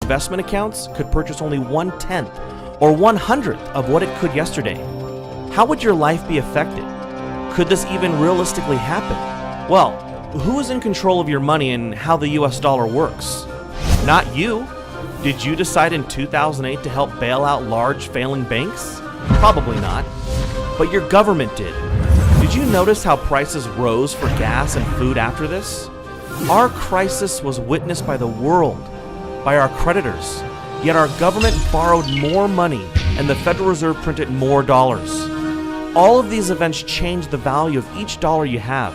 investment accounts could purchase only 1/10 or 1/100th of what it could yesterday. How would your life be affected? Could this even realistically happen? Well, who is in control of your money and how the US dollar works? Not you. Did you decide in 2008 to help bail out large failing banks? Probably not. But your government did. Did you notice how prices rose for gas and food after this? Our crisis was witnessed by the world, by our creditors, yet our government borrowed more money and the Federal Reserve printed more dollars. All of these events change the value of each dollar you have.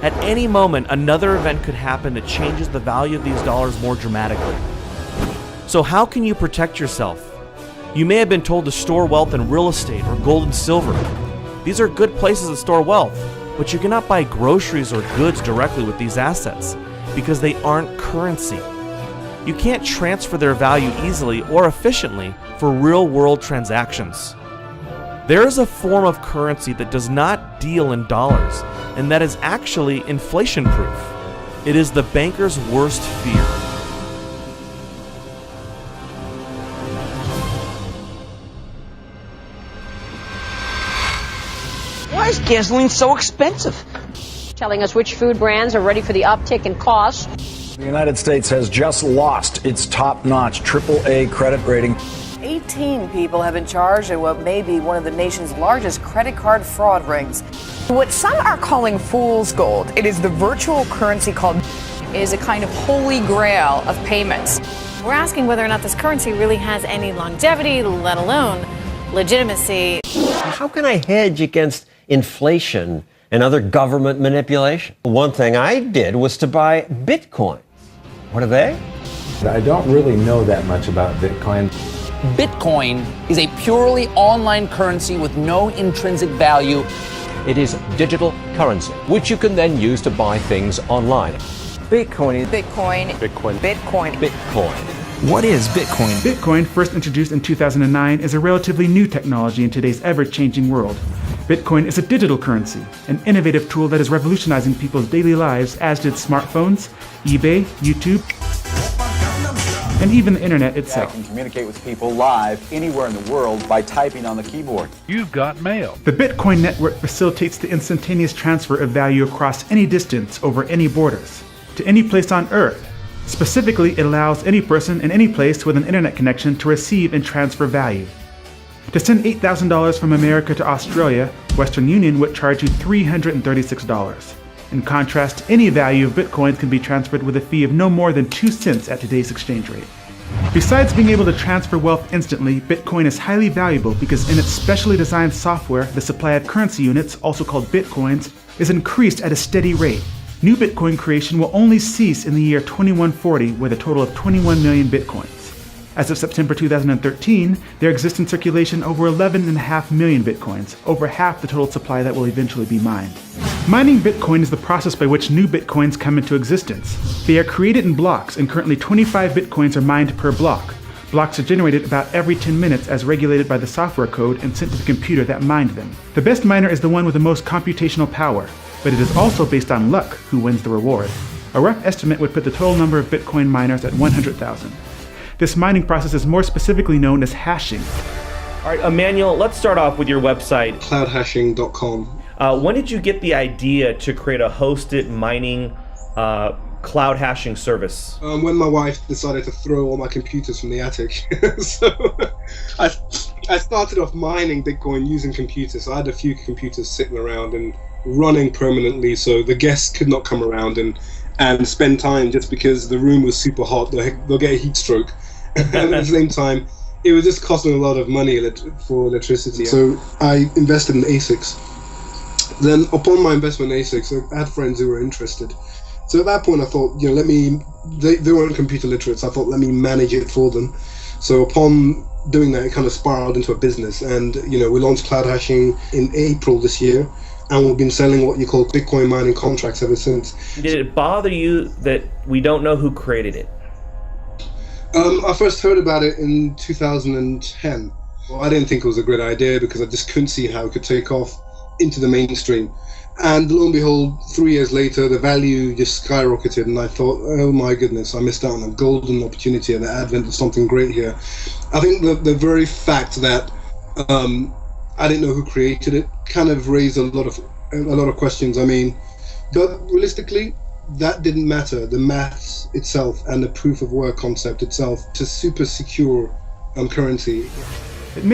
At any moment, another event could happen that changes the value of these dollars more dramatically. So how can you protect yourself? You may have been told to store wealth in real estate or gold and silver. These are good places to store wealth, but you cannot buy groceries or goods directly with these assets because they aren't currency. You can't transfer their value easily or efficiently for real-world transactions. There is a form of currency that does not deal in dollars, and that is actually inflation-proof. It is the banker's worst fear. Why is gasoline so expensive? Telling us which food brands are ready for the uptick in costs. The United States has just lost its top-notch AAA credit rating. 18 people have been charged in what may be one of the nation's largest credit card fraud rings. What some are calling fool's gold, it is the virtual currency called is a kind of holy grail of payments. We're asking whether or not this currency really has any longevity, let alone legitimacy. How can I hedge against inflation and other government manipulation? One thing I did was to buy Bitcoin. What are they? I don't really know that much about Bitcoin. Bitcoin is a purely online currency with no intrinsic value. It is digital currency, which you can then use to buy things online. Bitcoin. Bitcoin. Bitcoin. Bitcoin. Bitcoin. What is Bitcoin? Bitcoin, first introduced in 2009, is a relatively new technology in today's ever-changing world. Bitcoin is a digital currency, an innovative tool that is revolutionizing people's daily lives, as did smartphones, eBay, YouTube, and even the internet itself. I can communicate with people live anywhere in the world by typing on the keyboard. You've got mail. The Bitcoin network facilitates the instantaneous transfer of value across any distance over any borders, to any place on Earth. Specifically, it allows any person in any place with an internet connection to receive and transfer value. To send $8,000 from America to Australia, Western Union would charge you $336. In contrast, any value of Bitcoin can be transferred with a fee of no more than 2 cents at today's exchange rate. Besides being able to transfer wealth instantly, Bitcoin is highly valuable because in its specially designed software, the supply of currency units, also called Bitcoins, is increased at a steady rate. New Bitcoin creation will only cease in the year 2140 with a total of 21 million Bitcoins. As of September 2013, there exist in circulation over 11.5 million Bitcoins, over half the total supply that will eventually be mined. Mining Bitcoin is the process by which new Bitcoins come into existence. They are created in blocks, and currently 25 Bitcoins are mined per block. Blocks are generated about every 10 minutes as regulated by the software code and sent to the computer that mined them. The best miner is the one with the most computational power, but it is also based on luck who wins the reward. A rough estimate would put the total number of Bitcoin miners at 100,000. This mining process is more specifically known as hashing. All right, Emmanuel, let's start off with your website. Cloudhashing.com. When did you get the idea to create a hosted mining cloud hashing service? When my wife decided to throw all my computers from the attic. So I started off mining Bitcoin using computers. So I had a few computers sitting around and running permanently, so the guests could not come around and spend time just because the room was super hot. They'll get a heat stroke. And at the same time, it was just costing a lot of money for electricity. So I invested in ASICs. Then upon my investment in ASICs, I had friends who were interested. So at that point I thought, they weren't computer literate, so I thought, let me manage it for them. So upon doing that, it kind of spiraled into a business. And, we launched Cloud Hashing in April this year. And we've been selling what you call Bitcoin mining contracts ever since. Did it bother you that we don't know who created it? I first heard about it in 2010. Well, I didn't think it was a great idea because I just couldn't see how it could take off into the mainstream. And lo and behold, 3 years later, the value just skyrocketed, and I thought, oh my goodness, I missed out on a golden opportunity and the advent of something great here. I think the very fact that I didn't know who created it kind of raised a lot of questions. I mean, but realistically, that didn't matter. The maths itself and the proof of work concept itself, it's a super secure currency.